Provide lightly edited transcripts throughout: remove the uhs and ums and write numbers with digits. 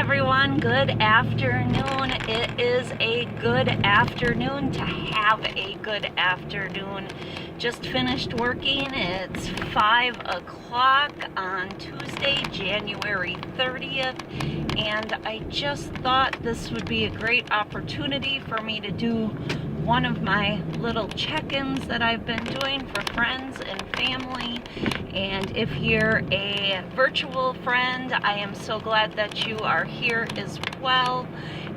everyone, good afternoon. It is a good afternoon to have a good afternoon. Just finished working. It's 5 o'clock on Tuesday, January 30th, and I just thought this would be a great opportunity for me to do one of my little check-ins that I've been doing for friends and family. And if you're a virtual friend, I am so glad that you are here as well.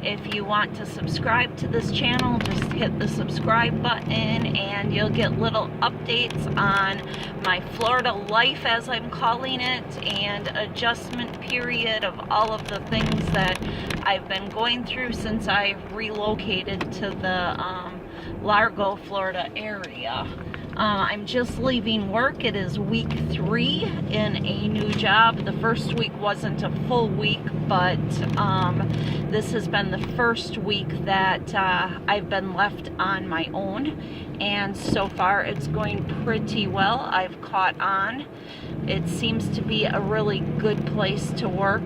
If you want to subscribe to this channel, just hit the subscribe button and you'll get little updates on my Florida life, as I'm calling it, and adjustment period of all of the things that I've been going through since I relocated to the Largo, Florida area. I'm just leaving work. It is week 3 in a new job. The first week wasn't a full week, but this has been the first week that I've been left on my own, and so far it's going pretty well. I've caught on. It seems to be a really good place to work.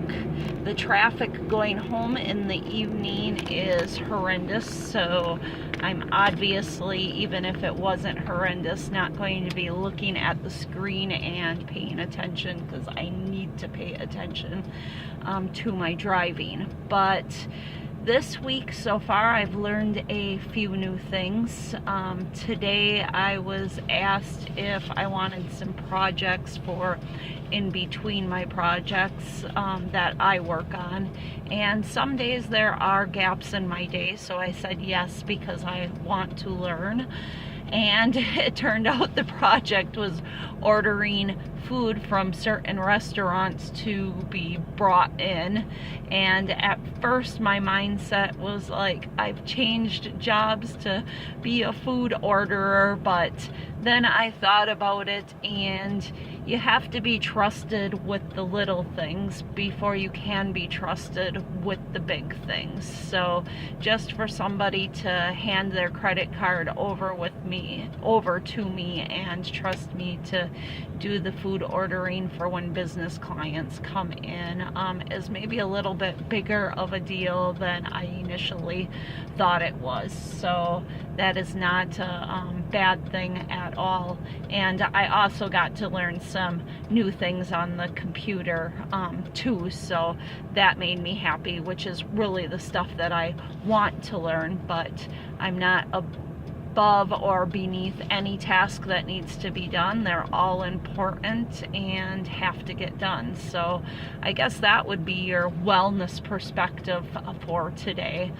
The traffic going home in the evening is horrendous, so I'm obviously, even if it wasn't horrendous, not going to be looking at the screen and paying attention, because I need to pay attention to my driving. But this week so far I've learned a few new things. Today I was asked if I wanted some projects for in between my projects that I work on, and some days there are gaps in my day, so I said yes because I want to learn. And it turned out the project was ordering food from certain restaurants to be brought in, and at first my mindset was like, I've changed jobs to be a food orderer, but then I thought about it, and you have to be trusted with the little things before you can be trusted with the big things. So just for somebody to hand their credit card over to me and trust me to do the food ordering for when business clients come in is maybe a little bit bigger of a deal than I initially thought it was. So that is not a bad thing at all. And I also got to learn some new things on the computer too, so that made me happy, which is really the stuff that I want to learn, but I'm not above or beneath any task that needs to be done. They're all important and have to get done. So I guess that would be your wellness perspective for today.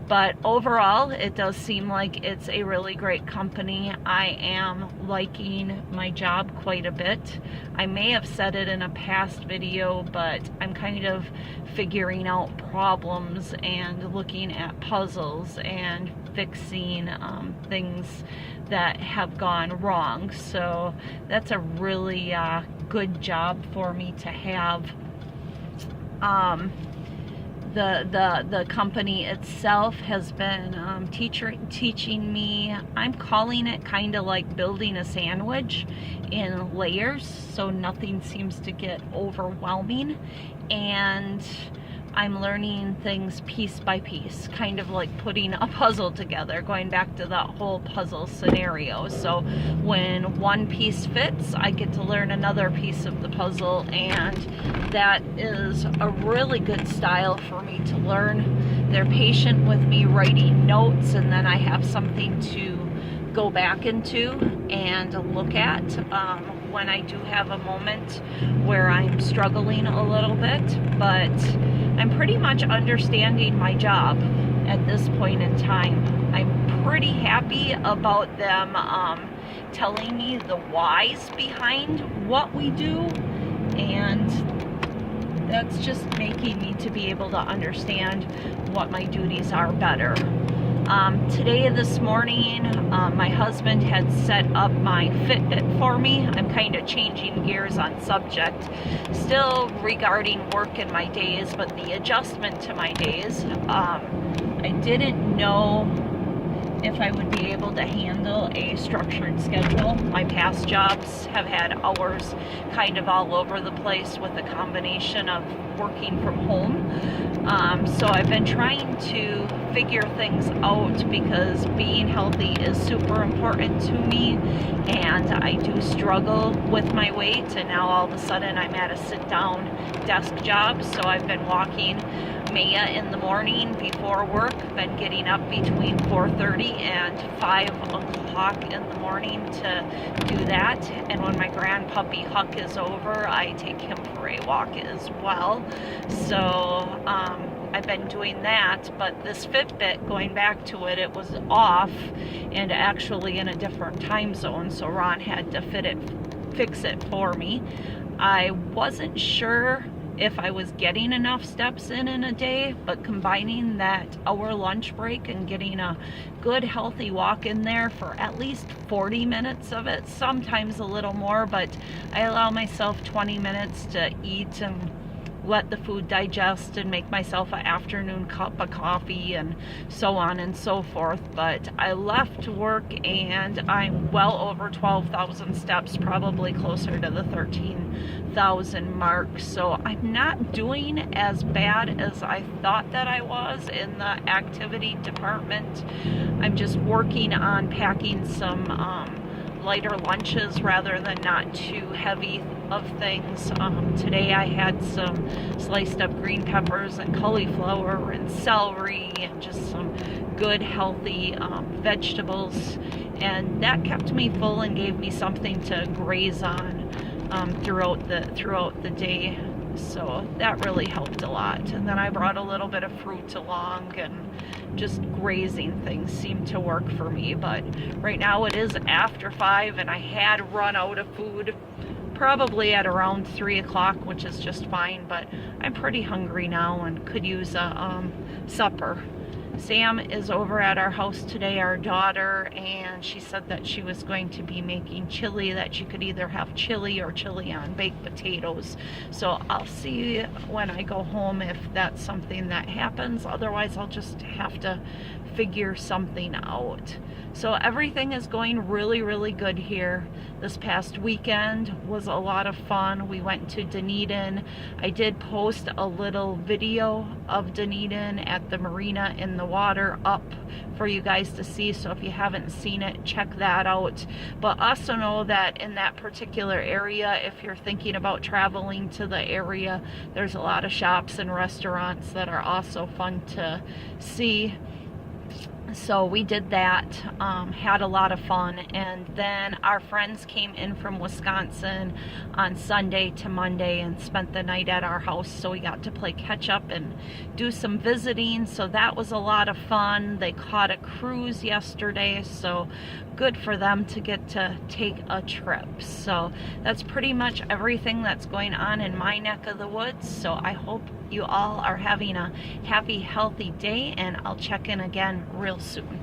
But overall, it does seem like it's a really great company. I am liking my job quite a bit. I may have said it in a past video, but I'm kind of figuring out problems and looking at puzzles and fixing things that have gone wrong. So that's a really good job for me to have. The company itself has been teaching me, I'm calling it kind of like building a sandwich in layers, so nothing seems to get overwhelming, and I'm learning things piece by piece, kind of like putting a puzzle together, going back to that whole puzzle scenario. So when one piece fits, I get to learn another piece of the puzzle, and that is a really good style for me to learn. They're patient with me writing notes, and then I have something to go back into and look at when I do have a moment where I'm struggling a little bit. But I'm pretty much understanding my job at this point in time. I'm pretty happy about them telling me the whys behind what we do, and that's just making me to be able to understand what my duties are better. Today, this morning, my husband had set up my Fitbit for me. I'm kind of changing gears on subject, still regarding work and my days, but the adjustment to my days. I didn't know if I would be able to handle a structured schedule. My past jobs have had hours kind of all over the place with a combination of working from home. So I've been trying to figure things out because being healthy is super important to me, and I do struggle with my weight, and now all of a sudden I'm at a sit-down desk job. So I've been walking Maya in the morning before work, been getting up between 4:30 and 5 o'clock in the morning to do that. And when my grandpuppy Huck is over, I take him for a walk as well. So I've been doing that, but this Fitbit, going back to it, it was off and actually in a different time zone, so Ron had to fix it for me. I wasn't sure if I was getting enough steps in a day, but combining that hour lunch break and getting a good healthy walk in there for at least 40 minutes of it, sometimes a little more, but I allow myself 20 minutes to eat and let the food digest and make myself an afternoon cup of coffee and so on and so forth. But I left work and I'm well over 12,000 steps, probably closer to the 13,000 mark. So I'm not doing as bad as I thought that I was in the activity department. I'm just working on packing some lighter lunches rather than not too heavy of things. Today I had some sliced up green peppers and cauliflower and celery and just some good healthy vegetables, and that kept me full and gave me something to graze on throughout the day. So that really helped a lot. And then I brought a little bit of fruit along, and just grazing things seem to work for me. But right now it is after 5 and I had run out of food probably at around 3 o'clock, which is just fine, but I'm pretty hungry now and could use a supper. Sam is over at our house today, our daughter, and she said that she was going to be making chili, that you could either have chili or chili on baked potatoes. So I'll see when I go home if that's something that happens. Otherwise, I'll just have to figure something out. So everything is going really, really good here. This past weekend was a lot of fun. We went to Dunedin. I did post a little video of Dunedin at the marina in the water up for you guys to see. So if you haven't seen it, check that out. But also know that in that particular area, if you're thinking about traveling to the area, there's a lot of shops and restaurants that are also fun to see. So we did that, had a lot of fun, and then our friends came in from Wisconsin on Sunday to Monday and spent the night at our house, so we got to play catch up and do some visiting, so that was a lot of fun. They caught a cruise yesterday, so good for them to get to take a trip. So that's pretty much everything that's going on in my neck of the woods. So I hope you all are having a happy, healthy day, and I'll check in again real soon.